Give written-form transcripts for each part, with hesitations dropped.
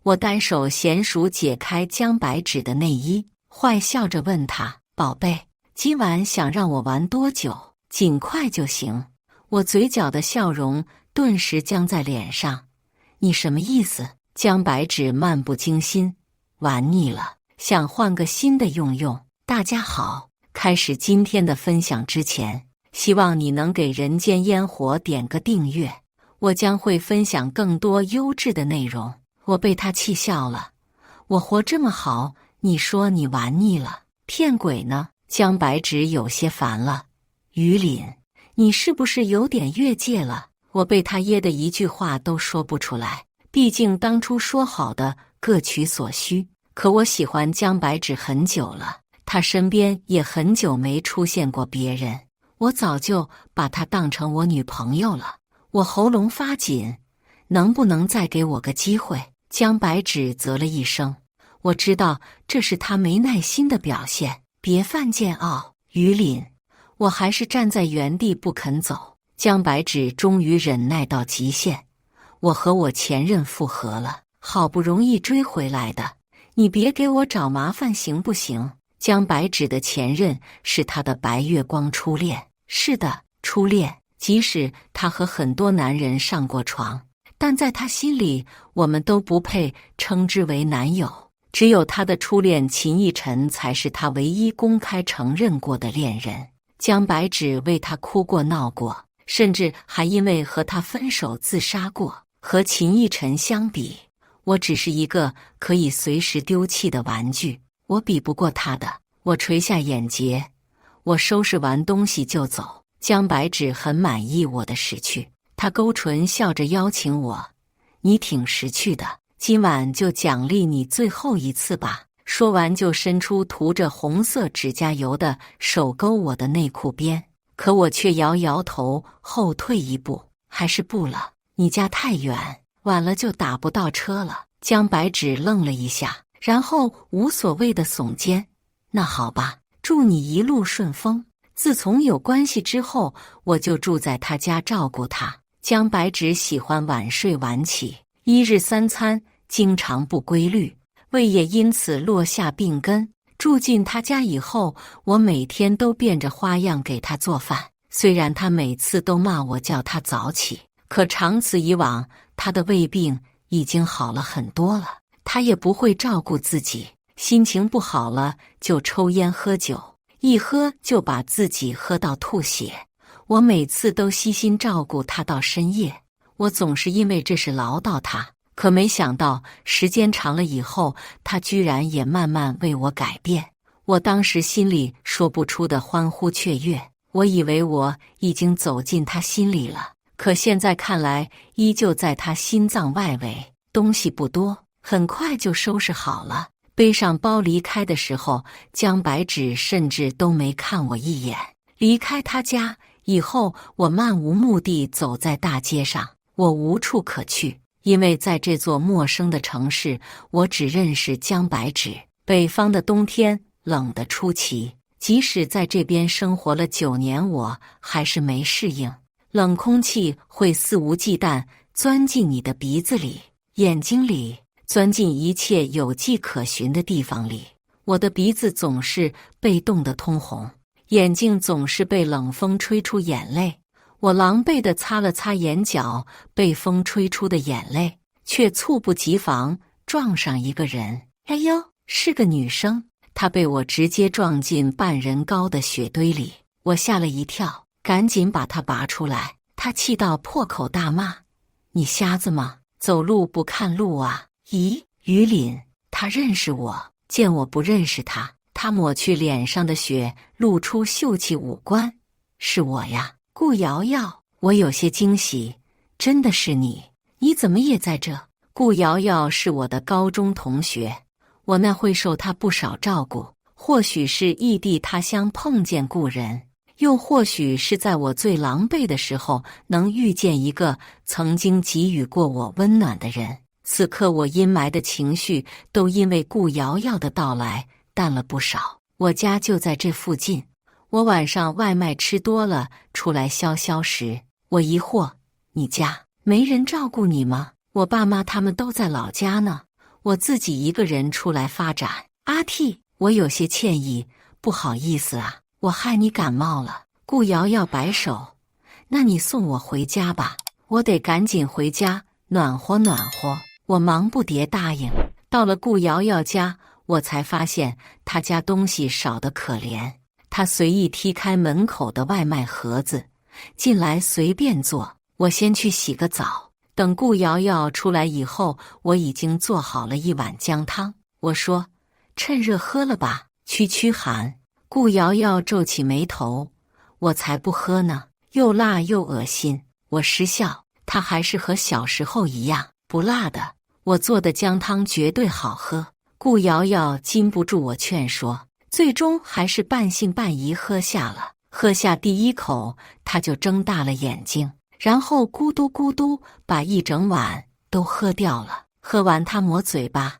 我单手娴熟解开江白芷的内衣，坏笑着问她：“宝贝，今晚想让我玩多久？尽快就行。”我嘴角的笑容顿时僵在脸上。你什么意思？江白芷漫不经心：“玩腻了，想换个新的用用。”大家好，开始今天的分享之前，希望你能给人间烟火点个订阅，我将会分享更多优质的内容。我被他气笑了。我活这么好，你说你玩腻了，骗鬼呢？江白芷有些烦了。于林，你是不是有点越界了？我被他噎得一句话都说不出来。毕竟当初说好的各取所需，可我喜欢江白芷很久了，她身边也很久没出现过别人，我早就把她当成我女朋友了。我喉咙发紧，能不能再给我个机会？江白芷啧了一声，我知道这是她没耐心的表现，别犯贱傲。于林，我还是站在原地不肯走。江白芷终于忍耐到极限，我和我前任复合了，好不容易追回来的，你别给我找麻烦行不行？江白芷的前任是她的白月光初恋，是的，初恋。即使她和很多男人上过床，但在她心里，我们都不配称之为男友。只有她的初恋秦逸晨才是她唯一公开承认过的恋人。江白芷为他哭过闹过，甚至还因为和他分手自杀过。和秦逸晨相比，我只是一个可以随时丢弃的玩具，我比不过他的。我垂下眼睫，我收拾完东西就走。江白芷很满意我的识趣，她勾唇笑着邀请我：“你挺识趣的，今晚就奖励你最后一次吧。”说完就伸出涂着红色指甲油的手勾我的内裤边，可我却摇摇头，后退一步：“还是不了，你家太远，晚了就打不到车了。”江白芷愣了一下，然后无所谓的耸肩：“那好吧，祝你一路顺风。”自从有关系之后，我就住在他家照顾他。江白芷喜欢晚睡晚起，一日三餐经常不规律，胃也因此落下病根。住进他家以后，我每天都变着花样给他做饭。虽然他每次都骂我叫他早起，可长此以往，他的胃病已经好了很多了。他也不会照顾自己，心情不好了就抽烟喝酒，一喝就把自己喝到吐血。我每次都悉心照顾他到深夜，我总是因为这事唠叨他。可没想到，时间长了以后，他居然也慢慢为我改变。我当时心里说不出的欢呼雀跃，我以为我已经走进他心里了，可现在看来，依旧在他心脏外围。东西不多，很快就收拾好了。背上包离开的时候，江白芷甚至都没看我一眼。离开他家以后，我漫无目的走在大街上，我无处可去。因为在这座陌生的城市，我只认识江白芷。北方的冬天冷得出奇，即使在这边生活了9年，我还是没适应。冷空气会肆无忌惮钻进你的鼻子里、眼睛里，钻进一切有迹可循的地方里。我的鼻子总是被冻得通红，眼睛总是被冷风吹出眼泪。我狼狈地擦了擦眼角被风吹出的眼泪，却猝不及防撞上一个人。哎呦，是个女生，她被我直接撞进半人高的雪堆里。我吓了一跳，赶紧把她拔出来。她气到破口大骂：“你瞎子吗？走路不看路啊！”咦，于林，她认识我，见我不认识她，她抹去脸上的雪，露出秀气五官：“是我呀。”顾瑶瑶，我有些惊喜，真的是你？你怎么也在这？顾瑶瑶是我的高中同学，我那会受她不少照顾，或许是异地他乡碰见故人，又或许是在我最狼狈的时候能遇见一个曾经给予过我温暖的人。此刻我阴霾的情绪都因为顾瑶瑶的到来淡了不少。我家就在这附近，我晚上外卖吃多了，出来消消食。我疑惑：“你家没人照顾你吗？”我爸妈他们都在老家呢。我自己一个人出来发展。阿替，我有些歉意，不好意思啊，我害你感冒了。顾瑶瑶摆手，那你送我回家吧，我得赶紧回家暖和暖和。我忙不迭答应。到了顾瑶瑶家，我才发现她家东西少得可怜。她随意踢开门口的外卖盒子，进来随便坐。我先去洗个澡。等顾瑶瑶出来以后，我已经做好了一碗姜汤。我说：“趁热喝了吧。”区区喊。顾瑶瑶皱起眉头：“我才不喝呢，又辣又恶心。”我失笑，她还是和小时候一样，不辣的。我做的姜汤绝对好喝。顾瑶瑶禁不住我劝说，最终还是半信半疑喝下了。喝下第一口，她就睁大了眼睛，然后咕嘟咕嘟把一整碗都喝掉了。喝完她抹嘴巴：“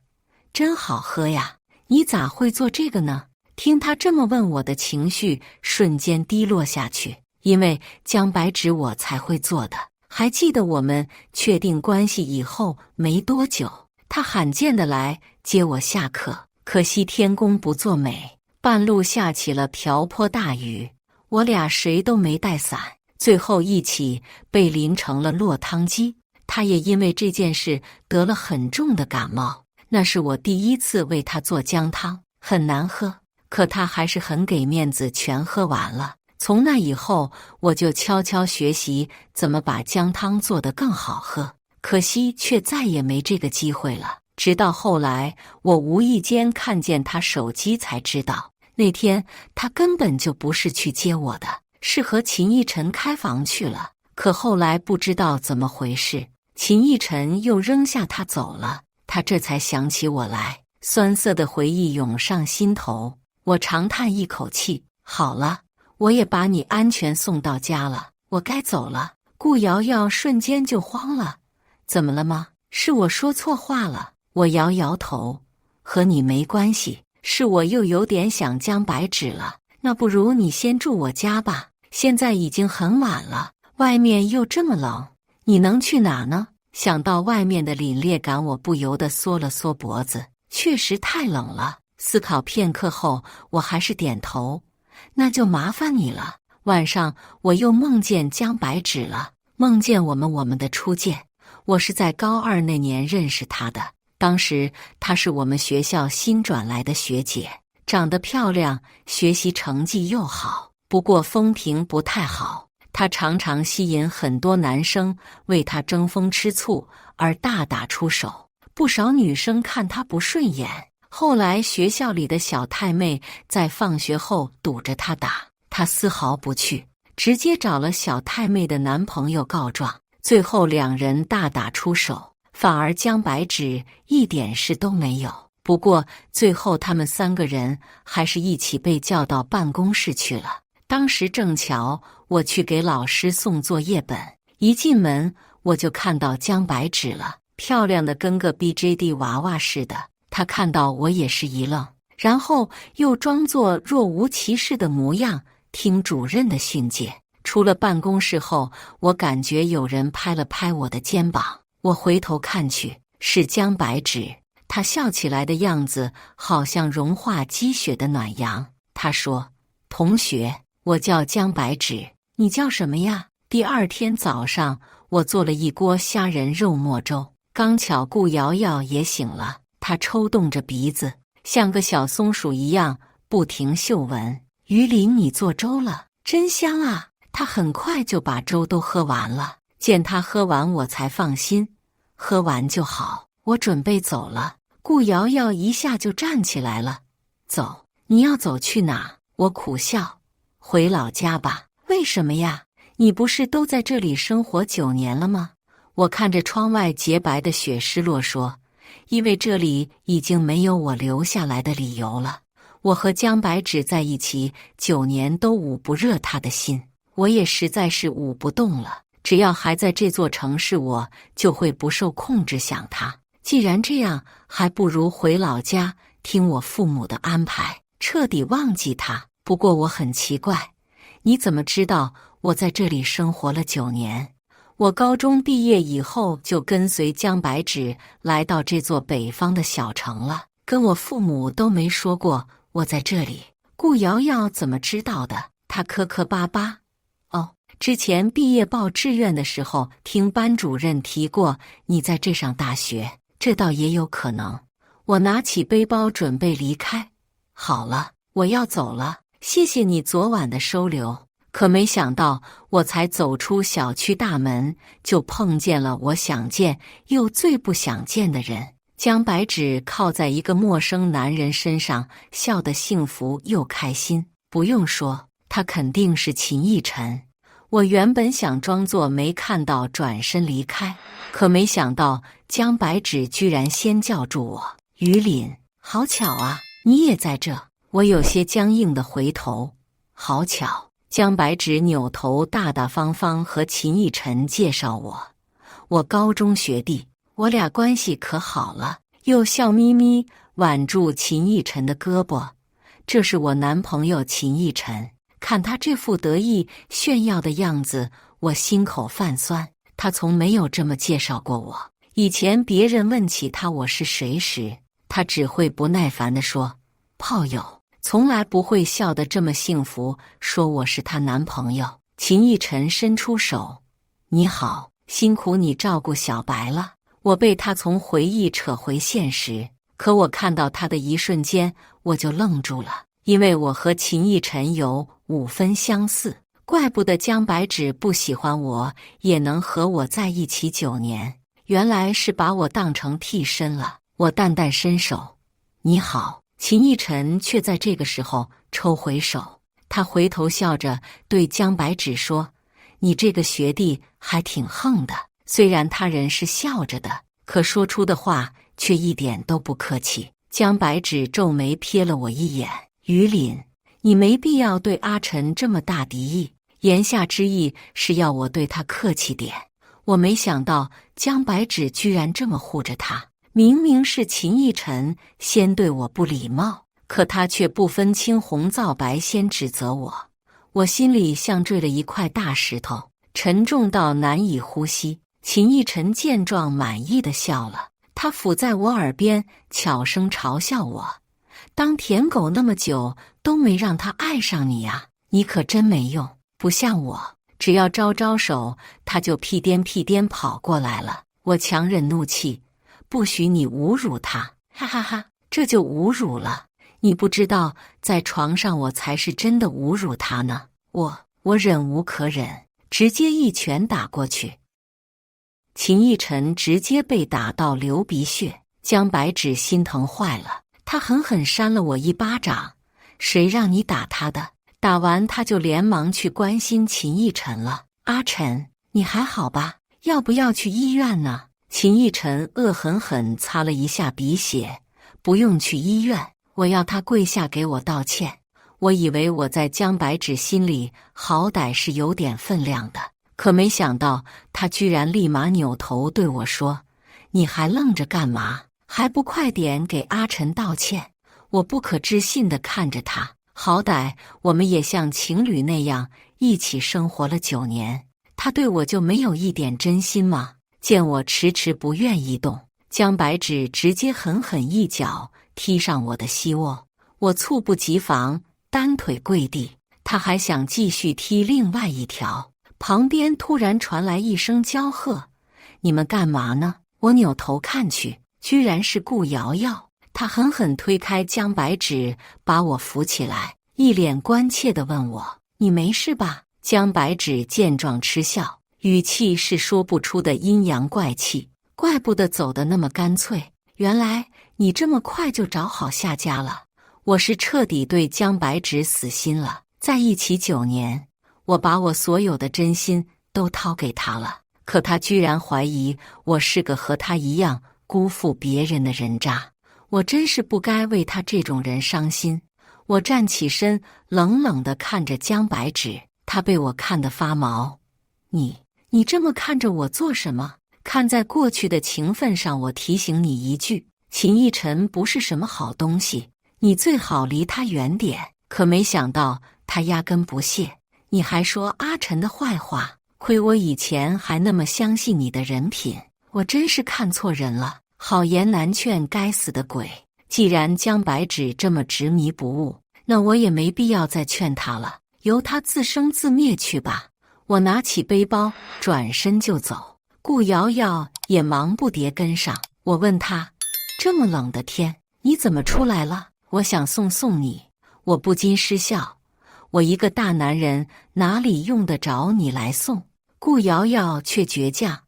真好喝呀，你咋会做这个呢？”听她这么问，我的情绪瞬间低落下去，因为姜白纸我才会做的。还记得我们确定关系以后没多久，他罕见的来接我下课，可惜天公不作美，半路下起了瓢泼大雨，我俩谁都没带伞，最后一起被淋成了落汤鸡。他也因为这件事得了很重的感冒。那是我第一次为他做姜汤，很难喝，可他还是很给面子，全喝完了。从那以后，我就悄悄学习怎么把姜汤做得更好喝，可惜却再也没这个机会了。直到后来，我无意间看见他手机，才知道那天他根本就不是去接我的，是和秦逸晨开房去了。可后来不知道怎么回事，秦逸晨又扔下他走了，他这才想起我来，酸涩的回忆涌上心头。我长叹一口气，好了，我也把你安全送到家了，我该走了。顾瑶瑶瞬间就慌了，怎么了吗？是我说错话了。我摇摇头，和你没关系，是我又有点想姜白纸了。那不如你先住我家吧，现在已经很晚了，外面又这么冷，你能去哪呢？想到外面的凛冽感，我不由得缩了缩脖子，确实太冷了。思考片刻后，我还是点头，那就麻烦你了。晚上我又梦见姜白纸了，梦见我们的初见。我是在高二那年认识她的，当时她是我们学校新转来的学姐，长得漂亮，学习成绩又好，不过风评不太好。她常常吸引很多男生为她争风吃醋而大打出手，不少女生看她不顺眼。后来学校里的小太妹在放学后堵着她打，她丝毫不去，直接找了小太妹的男朋友告状，最后两人大打出手，反而姜白纸一点事都没有。不过最后他们三个人还是一起被叫到办公室去了。当时正巧我去给老师送作业本，一进门我就看到姜白纸了，漂亮的跟个 BJD 娃娃似的。他看到我也是一愣，然后又装作若无其事的模样，听主任的训诫。出了办公室后，我感觉有人拍了拍我的肩膀，我回头看去，是姜白纸。他笑起来的样子好像融化积雪的暖阳。他说：“同学，我叫姜白纸，你叫什么呀？”第二天早上，我做了一锅虾仁肉末粥，刚巧顾瑶瑶也醒了。他抽动着鼻子，像个小松鼠一样不停嗅闻。于林，你做粥了，真香啊！他很快就把粥都喝完了。见他喝完，我才放心，喝完就好。我准备走了，顾瑶瑶一下就站起来了。走？你要走去哪？我苦笑，回老家吧。为什么呀？你不是都在这里生活9年了吗？我看着窗外洁白的雪失落说，因为这里已经没有我留下来的理由了。我和姜白纸在一起9年都捂不热他的心，我也实在是捂不动了。只要还在这座城市，我就会不受控制想他。既然这样，还不如回老家，听我父母的安排，彻底忘记他。不过我很奇怪，你怎么知道我在这里生活了9年？我高中毕业以后就跟随江白纸来到这座北方的小城了，跟我父母都没说过我在这里。顾瑶瑶怎么知道的？她磕磕巴巴。哦，之前毕业报志愿的时候，听班主任提过你在这上大学，这倒也有可能。我拿起背包准备离开。好了，我要走了，谢谢你昨晚的收留。可没想到，我才走出小区大门，就碰见了我想见又最不想见的人。江白纸靠在一个陌生男人身上，笑得幸福又开心。不用说，他肯定是秦逸晨。我原本想装作没看到，转身离开，可没想到江白纸居然先叫住我：“于林，好巧啊，你也在这。”我有些僵硬地回头：“好巧。”江白纸扭头大大方方和秦逸晨介绍我高中学弟，我俩关系可好了，又笑眯眯挽住秦逸晨的胳膊。这是我男朋友秦逸晨，看他这副得意炫耀的样子，我心口泛酸。他从没有这么介绍过我。以前别人问起他我是谁时，他只会不耐烦地说炮友，从来不会笑得这么幸福，说我是她男朋友。秦逸晨伸出手：“你好，辛苦你照顾小白了。”我被他从回忆扯回现实，可我看到他的一瞬间，我就愣住了，因为我和秦逸晨有5分相似。怪不得江白纸不喜欢我，也能和我在一起9年，原来是把我当成替身了。我淡淡伸手：“你好。”秦逸晨却在这个时候抽回手，他回头笑着对江白纸说：“你这个学弟还挺横的。”虽然他人是笑着的，可说出的话却一点都不客气。江白纸皱眉瞥了我一眼：“于林，你没必要对阿晨这么大敌意。”言下之意是要我对他客气点。我没想到江白纸居然这么护着他。明明是秦逸晨先对我不礼貌，可他却不分青红皂白先指责我。我心里像坠了一块大石头，沉重到难以呼吸。秦逸晨见状满意的笑了，他抚在我耳边悄声嘲笑我：“当舔狗那么久都没让他爱上你呀，你可真没用，不像我，只要招招手他就屁颠屁颠跑过来了。”我强忍怒气：“不许你侮辱他！”哈哈哈，这就侮辱了。你不知道，在床上我才是真的侮辱他呢。我忍无可忍，直接一拳打过去。秦逸晨直接被打到流鼻血，江白纸心疼坏了，他狠狠扇了我一巴掌：“谁让你打他的？”打完他就连忙去关心秦逸晨了：“阿晨，你还好吧？要不要去医院呢？”秦逸晨恶狠狠擦了一下鼻血：“不用去医院，我要他跪下给我道歉。”我以为我在江白纸心里好歹是有点分量的，可没想到他居然立马扭头对我说：“你还愣着干嘛？还不快点给阿晨道歉！”我不可置信地看着他，好歹我们也像情侣那样一起生活了9年，他对我就没有一点真心吗？见我迟迟不愿意动，江白纸直接狠狠一脚踢上我的膝窝，我猝不及防单腿跪地。他还想继续踢另外一条，旁边突然传来一声娇喝：“你们干嘛呢？”我扭头看去，居然是顾瑶瑶。她狠狠推开江白纸，把我扶起来，一脸关切地问我：“你没事吧？”江白纸见状嗤笑，语气是说不出的阴阳怪气。怪不得走得那么干脆，原来你这么快就找好下家了。我是彻底对江白纸死心了，在一起9年，我把我所有的真心都掏给他了，可他居然怀疑我是个和他一样辜负别人的人渣。我真是不该为他这种人伤心。我站起身，冷冷地看着江白纸，他被我看得发毛。你这么看着我做什么？看在过去的情分上，我提醒你一句，秦逸晨不是什么好东西，你最好离他远点。可没想到他压根不屑，你还说阿晨的坏话。亏我以前还那么相信你的人品，我真是看错人了。好言难劝，该死的鬼！既然江白芷这么执迷不悟，那我也没必要再劝他了，由他自生自灭去吧。我拿起背包，转身就走。顾瑶瑶也忙不迭跟上。我问她：“这么冷的天，你怎么出来了？”我想送你。我不禁失笑，我一个大男人哪里用得着你来送？顾瑶瑶却倔强：“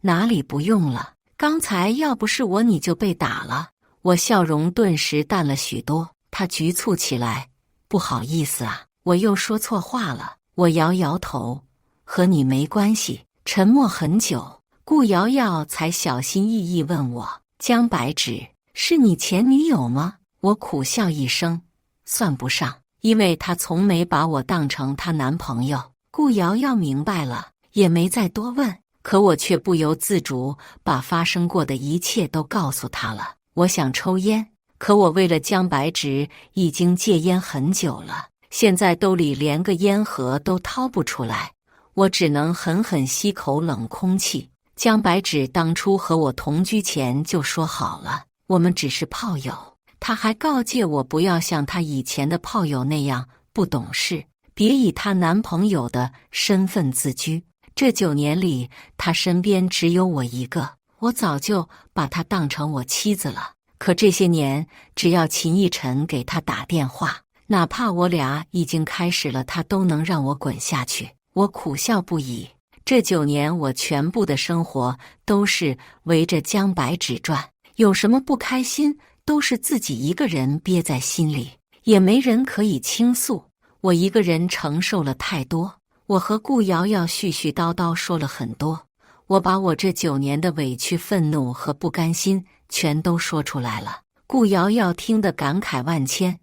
哪里不用了？刚才要不是我，你就被打了。”我笑容顿时淡了许多。她局促起来：“不好意思啊，我又说错话了。”我摇摇头：“和你没关系。”沉默很久，顾瑶瑶才小心翼翼问我：“江白芷是你前女友吗？”我苦笑一声：“算不上，因为她从没把我当成她男朋友。”顾瑶瑶明白了，也没再多问。可我却不由自主把发生过的一切都告诉她了。我想抽烟，可我为了江白芷已经戒烟很久了，现在兜里连个烟盒都掏不出来。我只能狠狠吸口冷空气。江白芷当初和我同居前就说好了，我们只是炮友。她还告诫我不要像她以前的炮友那样不懂事，别以她男朋友的身份自居。这9年里，她身边只有我一个，我早就把她当成我妻子了。可这些年，只要秦逸晨给她打电话，哪怕我俩已经开始了，她都能让我滚下去。我苦笑不已。这9年，我全部的生活都是围着江白芷转，有什么不开心，都是自己一个人憋在心里，也没人可以倾诉。我一个人承受了太多。我和顾瑶瑶絮絮叨叨说了很多，我把我这9年的委屈、愤怒和不甘心全都说出来了。顾瑶瑶听得感慨万千：“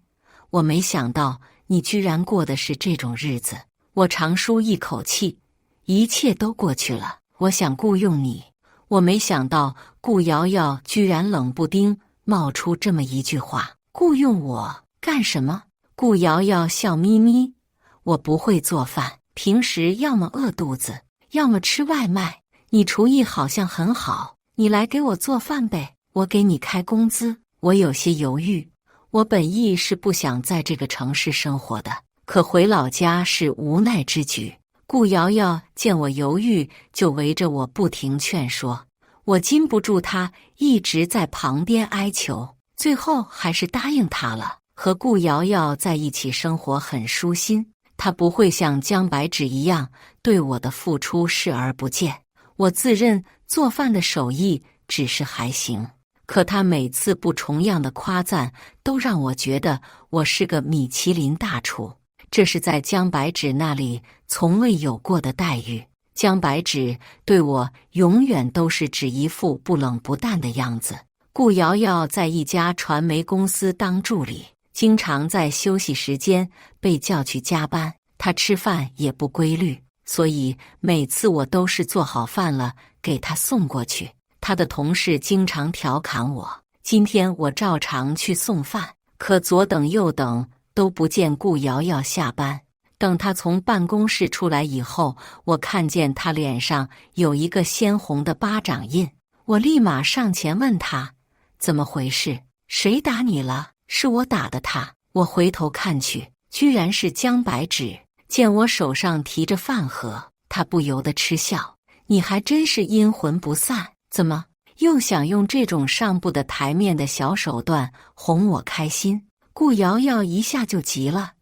我没想到你居然过的是这种日子。”我长舒一口气，一切都过去了。我想雇佣你，我没想到顾瑶瑶居然冷不丁冒出这么一句话：“雇佣我干什么？”顾瑶瑶笑眯眯：“我不会做饭，平时要么饿肚子，要么吃外卖。你厨艺好像很好，你来给我做饭呗，我给你开工资。”我有些犹豫，我本意是不想在这个城市生活的。可回老家是无奈之举。顾瑶瑶见我犹豫，就围着我不停劝说。我禁不住她一直在旁边哀求，最后还是答应她了。和顾瑶瑶在一起生活很舒心，她不会像江白芷一样对我的付出视而不见。我自认做饭的手艺只是还行，可她每次不重样的夸赞，都让我觉得我是个米其林大厨。这是在江白芷那里从未有过的待遇。江白芷对我永远都是只一副不冷不淡的样子。顾瑶瑶在一家传媒公司当助理，经常在休息时间被叫去加班。她吃饭也不规律，所以每次我都是做好饭了给她送过去。她的同事经常调侃我，今天我照常去送饭，可左等右等都不见顾瑶瑶下班。等她从办公室出来以后，我看见她脸上有一个鲜红的巴掌印。我立马上前问她：“怎么回事？谁打你了？”“是我打的她。”我回头看去，居然是江白芷。见我手上提着饭盒，她不由得嗤笑：“你还真是阴魂不散，怎么又想用这种上不得台面的小手段哄我开心？”顾瑶瑶一下就急了：“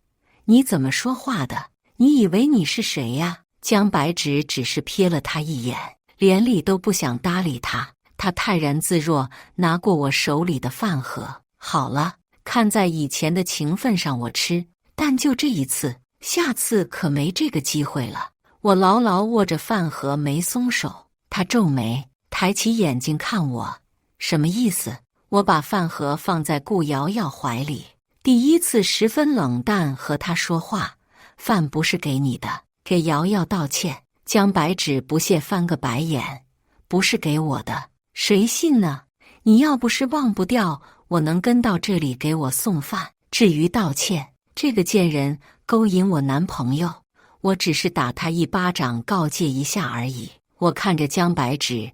你怎么说话的？你以为你是谁呀？”江白芷只是瞥了他一眼，连理都不想搭理他。他泰然自若，拿过我手里的饭盒：“好了，看在以前的情分上我吃，但就这一次，下次可没这个机会了。”我牢牢握着饭盒没松手。他皱眉，抬起眼睛看我：“什么意思？”我把饭盒放在顾瑶瑶怀里，第一次十分冷淡和她说话：“饭不是给你的，给瑶瑶道歉。”江白芷不屑翻个白眼：“不是给我的，谁信呢？你要不是忘不掉，我能跟到这里给我送饭？至于道歉，这个贱人勾引我男朋友，我只是打他一巴掌告诫一下而已。我看着江白芷，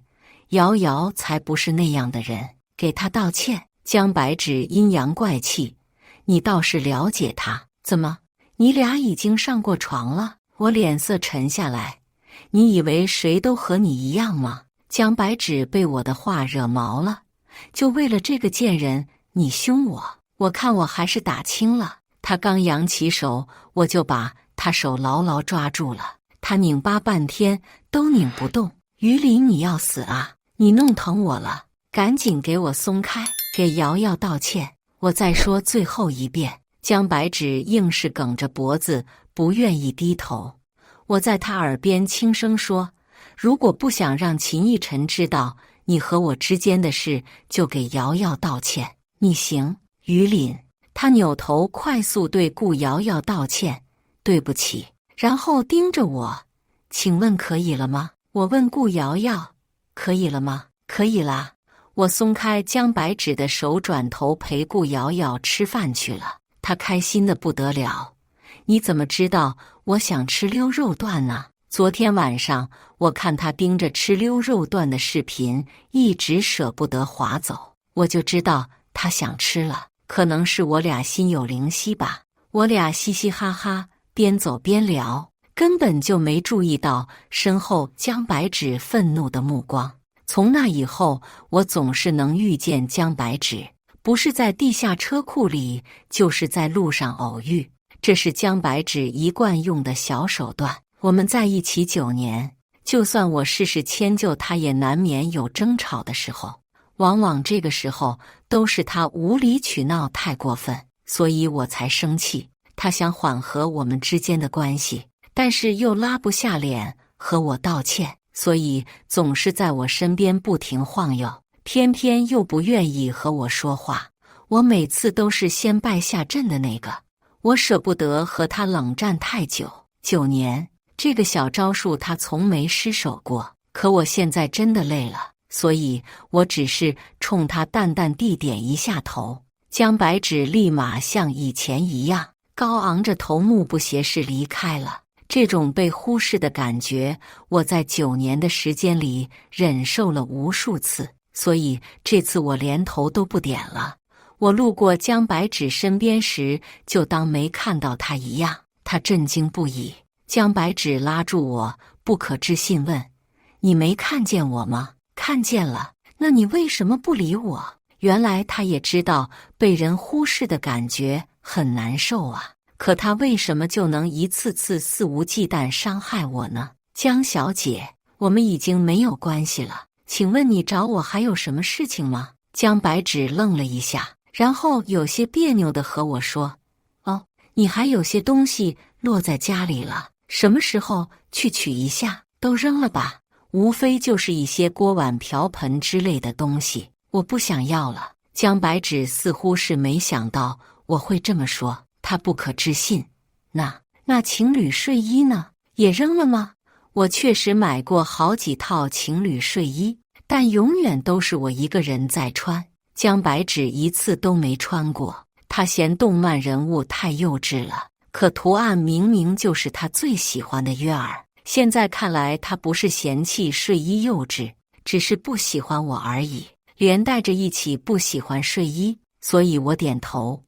瑶瑶才不是那样的人，给他道歉。江白芷阴阳怪气，你倒是了解他，怎么，你俩已经上过床了？我脸色沉下来，你以为谁都和你一样吗？江白芷被我的话惹毛了，就为了这个贱人，你凶我，我看我还是打轻了。他刚扬起手，我就把他手牢牢抓住了，他拧巴半天都拧不动。于林，你要死啊！你弄疼我了，赶紧给我松开，给瑶瑶道歉，我再说最后一遍。江白芷硬是梗着脖子，不愿意低头。我在他耳边轻声说，如果不想让秦逸晨知道你和我之间的事，就给瑶瑶道歉。你行，于林。他扭头快速对顾瑶瑶道歉，对不起，然后盯着我，请问可以了吗？我问顾瑶瑶，可以了吗？可以啦。我松开江白芷的手，转头陪顾瑶瑶吃饭去了。她开心的不得了。你怎么知道我想吃溜肉段呢？昨天晚上我看她盯着吃溜肉段的视频，一直舍不得划走，我就知道她想吃了。可能是我俩心有灵犀吧，我俩嘻嘻哈哈，边走边聊，根本就没注意到身后江白芷愤怒的目光。从那以后，我总是能遇见江白芷，不是在地下车库里，就是在路上偶遇。这是江白芷一贯用的小手段。我们在一起9年，就算我事事迁就他，也难免有争吵的时候。往往这个时候都是他无理取闹太过分，所以我才生气。他想缓和我们之间的关系，但是又拉不下脸和我道歉，所以总是在我身边不停晃悠，偏偏又不愿意和我说话。我每次都是先败下阵的那个，我舍不得和他冷战太久。9年，这个小招数他从没失手过，可我现在真的累了，所以我只是冲他淡淡地点一下头。江白芷立马像以前一样高昂着头，目不斜视离开了。这种被忽视的感觉，我在9年的时间里忍受了无数次，所以这次我连头都不点了。我路过江白芷身边时，就当没看到她一样。她震惊不已。江白芷拉住我，不可置信问：“你没看见我吗？”“看见了。”“那你为什么不理我？”原来她也知道被人忽视的感觉很难受啊。可她为什么就能一次次肆无忌惮伤害我呢？“江小姐，我们已经没有关系了，请问你找我还有什么事情吗？”江白芷愣了一下，然后有些别扭地和我说：“哦，你还有些东西落在家里了，什么时候去取一下？都扔了吧，无非就是一些锅碗瓢盆之类的东西，我不想要了。”江白芷似乎是没想到我会这么说，她不可置信：“那情侣睡衣呢？也扔了吗？”我确实买过好几套情侣睡衣，但永远都是我一个人在穿。江白芷一次都没穿过，她嫌动漫人物太幼稚了，可图案明明就是她最喜欢的约尔。现在看来，她不是嫌弃睡衣幼稚，只是不喜欢我而已，连带着一起不喜欢睡衣。所以我点头：“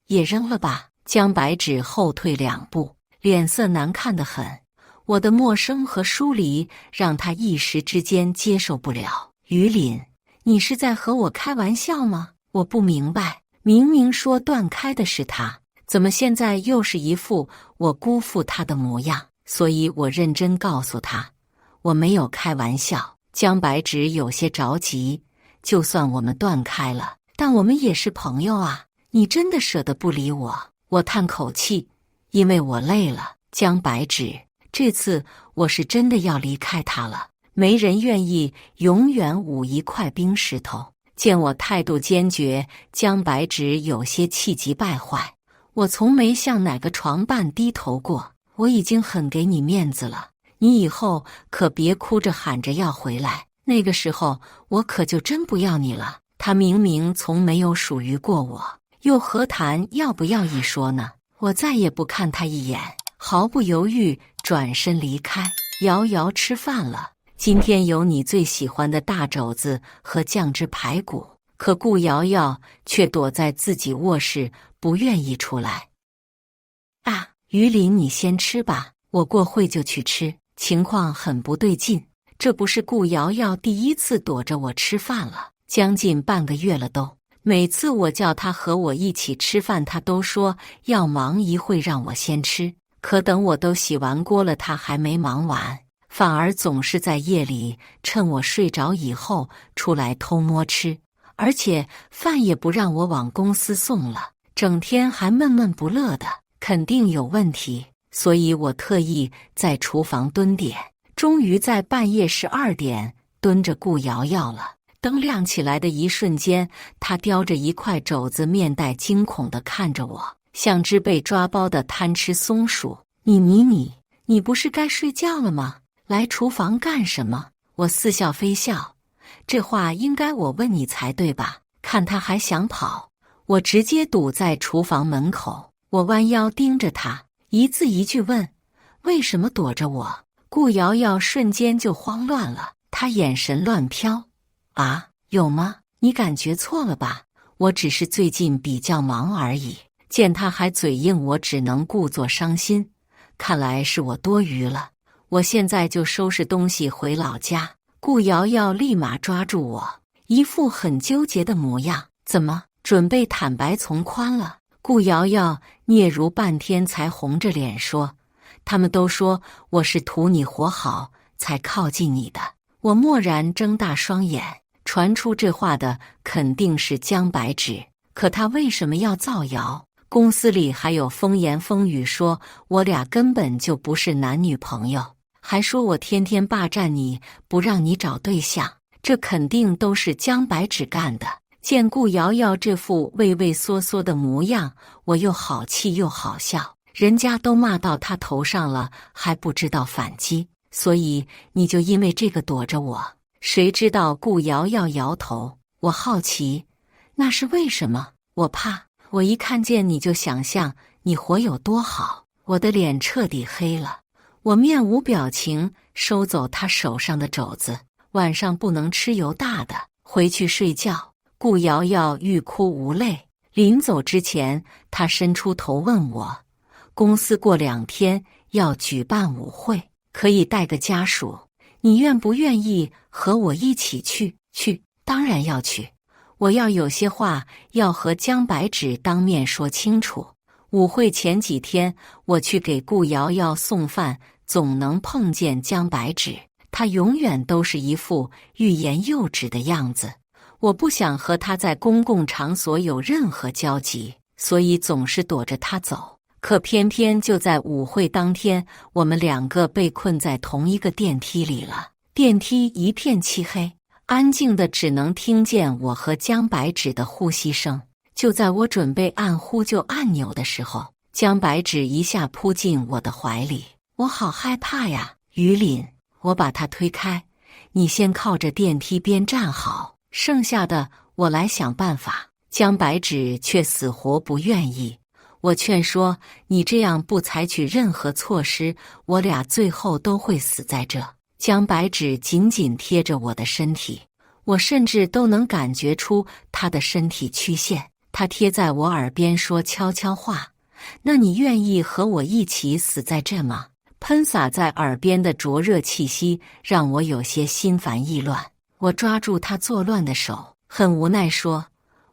也扔了吧。”江白芷后退2步，脸色难看得很。我的陌生和疏离让她一时之间接受不了。“于林，你是在和我开玩笑吗？”我不明白，明明说断开的是他，怎么现在又是一副我辜负他的模样？所以我认真告诉他，我没有开玩笑。江白芷有些着急：“就算我们断开了，但我们也是朋友啊，你真的舍得不理我？”我叹口气，因为我累了。江白芷，这次我是真的要离开他了，没人愿意永远捂一块冰石头。见我态度坚决，江白芷有些气急败坏：“我从没向哪个床伴低头过，我已经很给你面子了，你以后可别哭着喊着要回来，那个时候我可就真不要你了。”他明明从没有属于过我，又何谈要不要一说呢？我再也不看他一眼。毫不犹豫转身离开。瑶瑶吃饭了，今天有你最喜欢的大肘子和酱汁排骨。可顾瑶瑶却躲在自己卧室，不愿意出来。啊，于林，你先吃吧，我过会就去吃。情况很不对劲，这不是顾瑶瑶第一次躲着我吃饭了，将近半个月了都。每次我叫她和我一起吃饭，她都说要忙一会让我先吃。可等我都洗完锅了，她还没忙完，反而总是在夜里趁我睡着以后出来偷摸吃。而且饭也不让我往公司送了，整天还闷闷不乐的，肯定有问题。所以我特意在厨房蹲点，终于在半夜12点蹲着顾瑶瑶了。灯亮起来的一瞬间，她叼着一块肘子，面带惊恐地看着我，像只被抓包的贪吃松鼠。你不是该睡觉了吗？来厨房干什么？我似笑非笑。这话应该我问你才对吧？看他还想跑，我直接堵在厨房门口。我弯腰盯着他，一字一句问：为什么躲着我？顾瑶瑶瞬间就慌乱了，她眼神乱飘。啊，有吗？你感觉错了吧？我只是最近比较忙而已。见他还嘴硬，我只能故作伤心。看来是我多余了，我现在就收拾东西回老家。顾瑶瑶立马抓住我，一副很纠结的模样。怎么，准备坦白从宽了？顾瑶瑶嗫嚅半天才红着脸说：他们都说我是图你活好才靠近你的。我蓦然睁大双眼，传出这话的肯定是江白芷，可他为什么要造谣？公司里还有风言风语说我俩根本就不是男女朋友，还说我天天霸占你，不让你找对象，这肯定都是江白芷干的。见顾瑶瑶这副畏畏缩缩的模样，我又好气又好笑。人家都骂到他头上了，还不知道反击，所以你就因为这个躲着我？谁知道顾瑶瑶摇头。我好奇，那是为什么？我怕，我一看见你就想象你活有多好。我的脸彻底黑了。我面无表情收走他手上的肘子，晚上不能吃油大的，回去睡觉。顾瑶瑶欲哭无泪，临走之前，她伸出头问我：公司过2天要举办舞会，可以带个家属，你愿不愿意和我一起去？去，当然要去。我要有些话要和江白芷当面说清楚。舞会前几天，我去给顾瑶瑶送饭，总能碰见江白芷，她永远都是一副欲言又止的样子。我不想和她在公共场所有任何交集，所以总是躲着她走。可偏偏就在舞会当天，我们2个被困在同一个电梯里了。电梯一片漆黑，安静的只能听见我和江白芷的呼吸声。就在我准备按呼救按钮的时候，江白芷一下扑进我的怀里，我好害怕呀！于林，我把他推开，你先靠着电梯边站好，剩下的我来想办法。江白芷却死活不愿意。我劝说，你这样不采取任何措施，我俩最后都会死在这。江白芷紧紧贴着我的身体，我甚至都能感觉出她的身体曲线。她贴在我耳边说悄悄话：那你愿意和我一起死在这吗？喷洒在耳边的灼热气息让我有些心烦意乱。我抓住她作乱的手，很无奈说：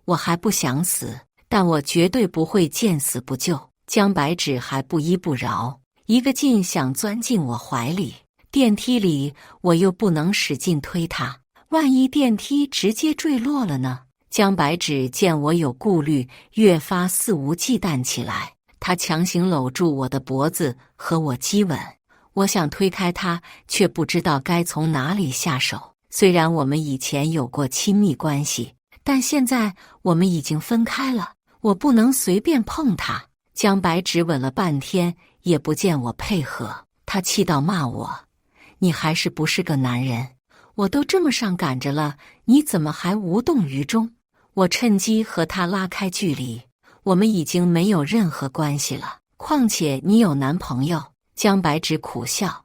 我还不想死，但我绝对不会见死不救。江白芷还不依不饶，一个劲想钻进我怀里。电梯里我又不能使劲推她，万一电梯直接坠落了呢？江白芷见我有顾虑，越发肆无忌惮起来。她强行搂住我的脖子和我激吻，我想推开她，却不知道该从哪里下手。虽然我们以前有过亲密关系，但现在我们已经分开了，我不能随便碰她。江白芷吻了半天，也不见我配合，她气到骂我：你还是不是个男人？我都这么上赶着了，你怎么还无动于衷？我趁机和他拉开距离，我们已经没有任何关系了。况且你有男朋友。江白芷苦笑，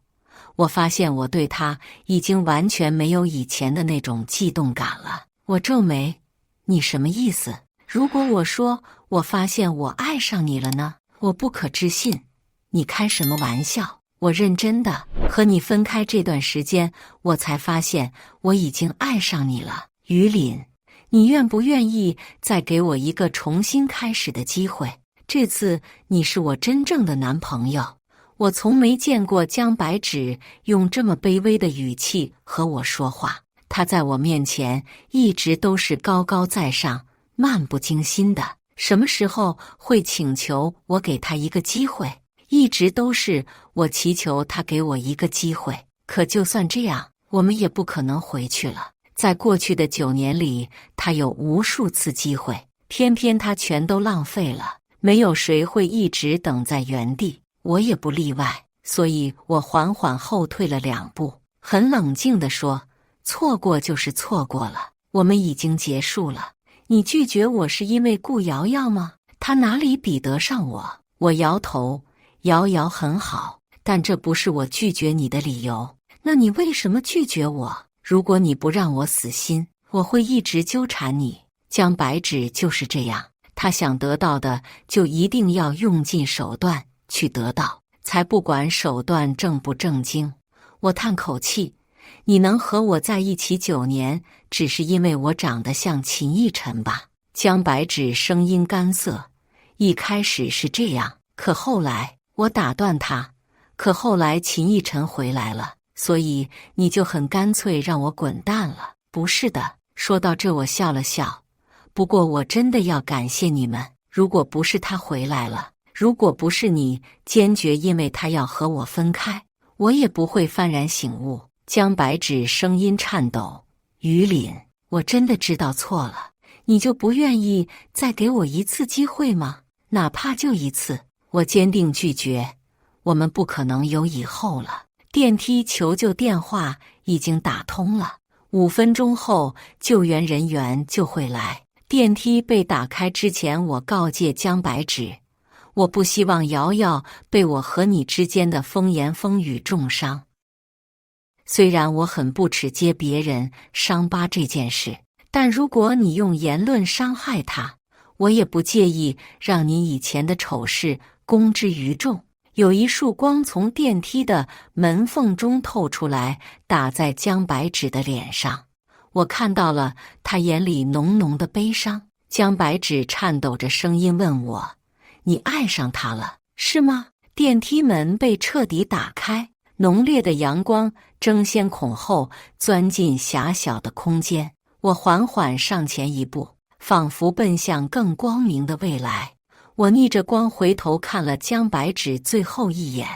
我发现我对他已经完全没有以前的那种悸动感了。我皱眉，你什么意思？如果我说我发现我爱上你了呢？我不可置信。你开什么玩笑？我认真的。和你分开这段时间，我才发现我已经爱上你了。于林，你愿不愿意再给我一个重新开始的机会？这次你是我真正的男朋友。我从没见过江白芷用这么卑微的语气和我说话。她在我面前一直都是高高在上、漫不经心的。什么时候会请求我给她一个机会？一直都是我祈求她给我一个机会。可就算这样，我们也不可能回去了。在过去的9年里，她有无数次机会，偏偏她全都浪费了。没有谁会一直等在原地。我也不例外，所以我缓缓后退了2步，很冷静地说：错过就是错过了，我们已经结束了。你拒绝我是因为顾瑶瑶吗？她哪里比得上我？我摇头，瑶瑶很好，但这不是我拒绝你的理由。那你为什么拒绝我？如果你不让我死心，我会一直纠缠你。江白芷就是这样，她想得到的就一定要用尽手段去得到，才不管手段正不正经。我叹口气，你能和我在一起9年，只是因为我长得像秦逸晨吧？江白芷声音干涩，一开始是这样，可后来……我打断他，可后来秦逸晨回来了，所以你就很干脆让我滚蛋了。不是的。说到这我笑了笑，不过我真的要感谢你们，如果不是他回来了，如果不是你坚决因为他要和我分开，我也不会幡然醒悟。江白芷声音颤抖，于林，我真的知道错了，你就不愿意再给我一次机会吗？哪怕就一次。我坚定拒绝，我们不可能有以后了。电梯求救电话已经打通了，5分钟后救援人员就会来。电梯被打开之前，我告诫江白芷，我不希望瑶瑶被我和你之间的风言风语重伤。虽然我很不耻揭别人伤疤这件事，但如果你用言论伤害她，我也不介意让你以前的丑事公之于众。有一束光从电梯的门缝中透出来，打在江白芷的脸上。我看到了她眼里浓浓的悲伤。江白芷颤抖着声音问我：你爱上他了，是吗？电梯门被彻底打开，浓烈的阳光争先恐后钻进狭小的空间。我缓缓上前一步，仿佛奔向更光明的未来。我逆着光回头看了江白芷最后一眼，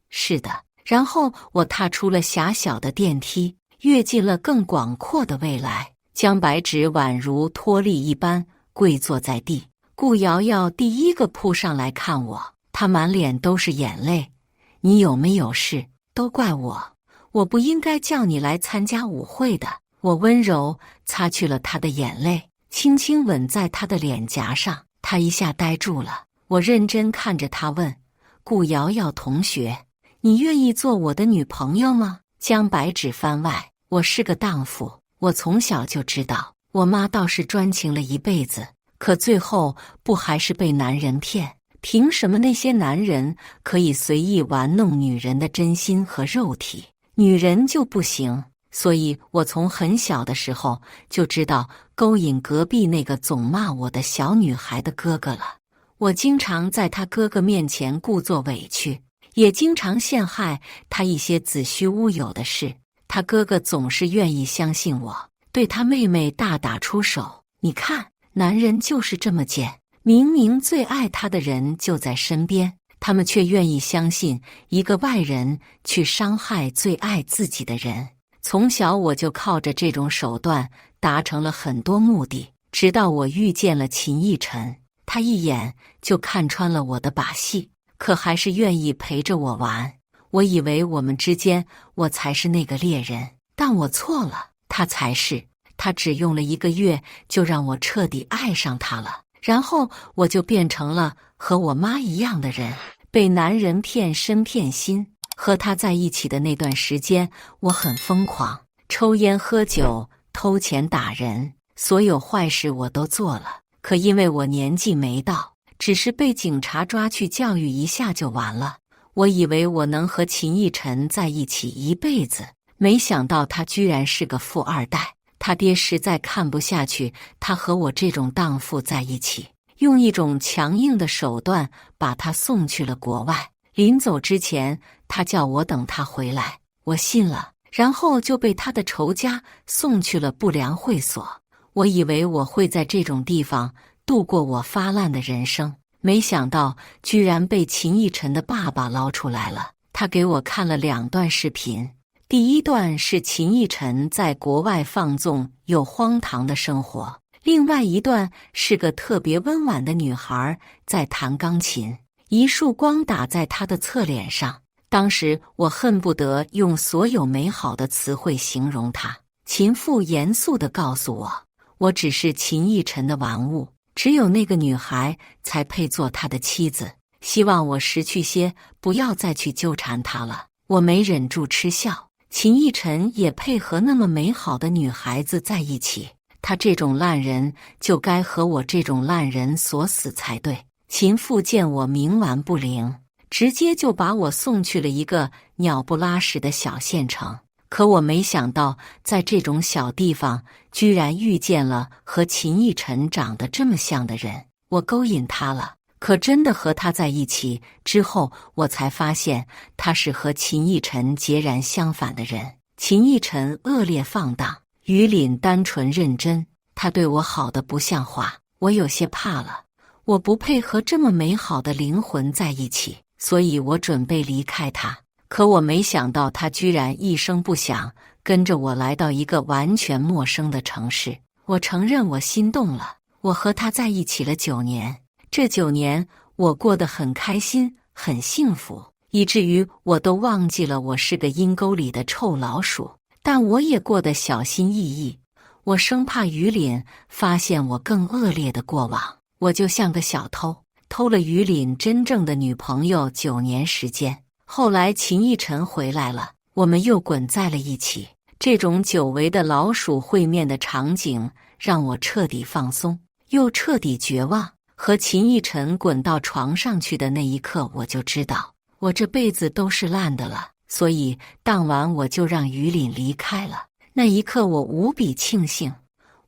是的，然后我踏出了狭小的电梯，跃进了更广阔的未来。江白芷宛如脱力一般跪坐在地，顾瑶瑶第一个扑上来看我，她满脸都是眼泪。你有没有事？都怪我，我不应该叫你来参加舞会的。我温柔擦去了她的眼泪，轻轻吻在她的脸颊上。她一下呆住了，我认真看着她问：顾瑶瑶同学，你愿意做我的女朋友吗？江白芷番外，我是个荡妇，我从小就知道，我妈倒是专情了一辈子，可最后不还是被男人骗？凭什么那些男人可以随意玩弄女人的真心和肉体，女人就不行？所以我从很小的时候就知道勾引隔壁那个总骂我的小女孩的哥哥了。我经常在他哥哥面前故作委屈，也经常陷害他一些子虚乌有的事。他哥哥总是愿意相信我，对他妹妹大打出手。你看，男人就是这么贱，明明最爱他的人就在身边，他们却愿意相信一个外人去伤害最爱自己的人。从小我就靠着这种手段达成了很多目的，直到我遇见了秦逸晨，他一眼就看穿了我的把戏，可还是愿意陪着我玩。我以为我们之间我才是那个猎人，但我错了，他才是。他只用了1个月就让我彻底爱上他了，然后我就变成了和我妈一样的人，被男人骗身骗心。和他在一起的那段时间，我很疯狂，抽烟喝酒，偷钱打人，所有坏事我都做了。可因为我年纪没到，只是被警察抓去教育一下就完了。我以为我能和秦逸晨在一起一辈子，没想到他居然是个富二代。他爹实在看不下去他和我这种荡妇在一起，用一种强硬的手段把他送去了国外。临走之前，他叫我等他回来，我信了，然后就被他的仇家送去了不良会所。我以为我会在这种地方度过我发烂的人生，没想到居然被秦逸晨的爸爸捞出来了。他给我看了2段视频，第一段是秦逸晨在国外放纵又荒唐的生活，另外一段是个特别温婉的女孩在弹钢琴，一束光打在她的侧脸上。当时我恨不得用所有美好的词汇形容她。秦父严肃地告诉我，我只是秦逸晨的玩物，只有那个女孩才配做他的妻子，希望我识趣些，不要再去纠缠她了。我没忍住嗤笑，秦逸晨也配和那么美好的女孩子在一起，他这种烂人就该和我这种烂人锁死才对。秦父见我冥顽不灵，直接就把我送去了一个鸟不拉屎的小县城。可我没想到，在这种小地方，居然遇见了和秦逸晨长得这么像的人。我勾引他了，可真的和他在一起之后，我才发现他是和秦逸晨截然相反的人。秦逸晨恶劣放荡，于凛单纯认真，他对我好得不像话，我有些怕了。我不配和这么美好的灵魂在一起，所以我准备离开他。可我没想到他居然一声不响跟着我来到一个完全陌生的城市。我承认我心动了，我和他在一起了9年，这9年我过得很开心很幸福，以至于我都忘记了我是个阴沟里的臭老鼠。但我也过得小心翼翼，我生怕于凛发现我更恶劣的过往。我就像个小偷，偷了于凛真正的女朋友9年时间。后来秦逸晨回来了，我们又滚在了一起。这种久违的老鼠会面的场景让我彻底放松，又彻底绝望。和秦逸晨滚到床上去的那一刻，我就知道我这辈子都是烂的了。所以当晚我就让于凛离开了。那一刻我无比庆幸，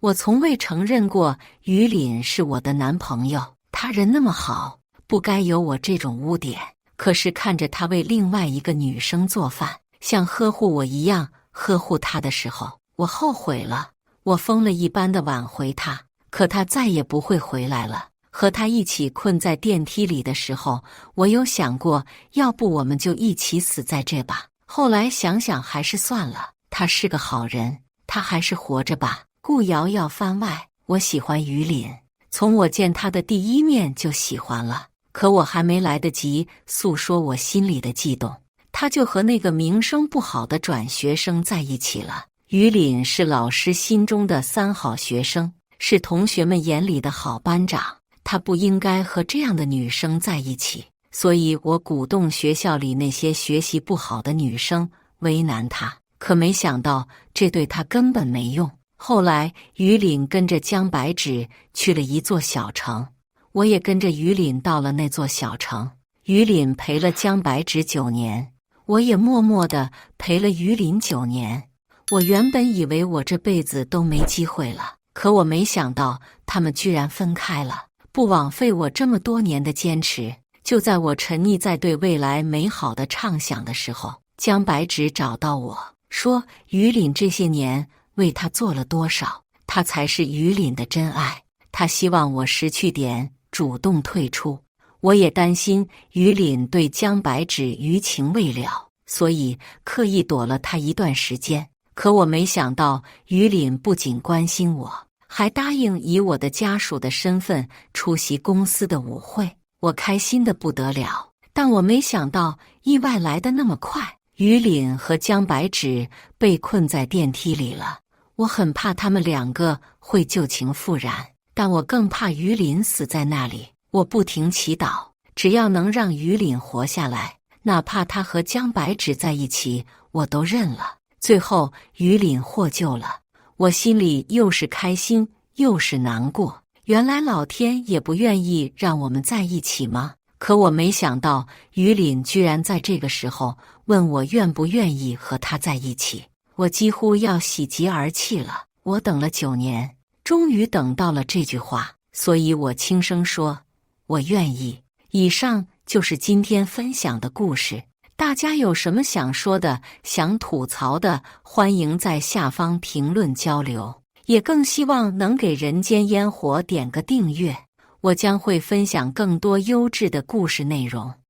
我从未承认过于凛是我的男朋友。他人那么好，不该有我这种污点。可是看着他为另外一个女生做饭，像呵护我一样呵护她的时候，我后悔了。我疯了一般的挽回他，可他再也不会回来了。和他一起困在电梯里的时候，我有想过，要不我们就一起死在这吧。后来想想还是算了，他是个好人，他还是活着吧。顾瑶瑶番外，我喜欢于凛，从我见他的第一面就喜欢了。可我还没来得及诉说我心里的悸动，他就和那个名声不好的转学生在一起了。于凛是老师心中的3好学生，是同学们眼里的好班长，他不应该和这样的女生在一起。所以我鼓动学校里那些学习不好的女生为难他，可没想到这对他根本没用。后来于凛跟着江白芷去了一座小城，我也跟着于凛到了那座小城。于凛陪了江白芷9年，我也默默地陪了于凛9年。我原本以为我这辈子都没机会了，可我没想到他们居然分开了，不枉费我这么多年的坚持。就在我沉溺在对未来美好的畅想的时候，江白芷找到我说，于凛这些年为他做了多少，他才是于凛的真爱。他希望我识趣点，主动退出。我也担心于凛对江白芷余情未了，所以刻意躲了他一段时间。可我没想到于凛不仅关心我，还答应以我的家属的身份出席公司的舞会。我开心得不得了，但我没想到意外来得那么快。于凛和江白芷被困在电梯里了，我很怕他们2个会旧情复燃，但我更怕于凛死在那里。我不停祈祷，只要能让于岭活下来，哪怕他和江白芷在一起，我都认了。最后于岭获救了，我心里又是开心又是难过。原来老天也不愿意让我们在一起吗？可我没想到于岭居然在这个时候问我愿不愿意和他在一起，我几乎要喜极而泣了。我等了9年，终于等到了这句话，所以我轻声说，我愿意。以上就是今天分享的故事，大家有什么想说的、想吐槽的，欢迎在下方评论交流，也更希望能给人间烟火点个订阅，我将会分享更多优质的故事内容。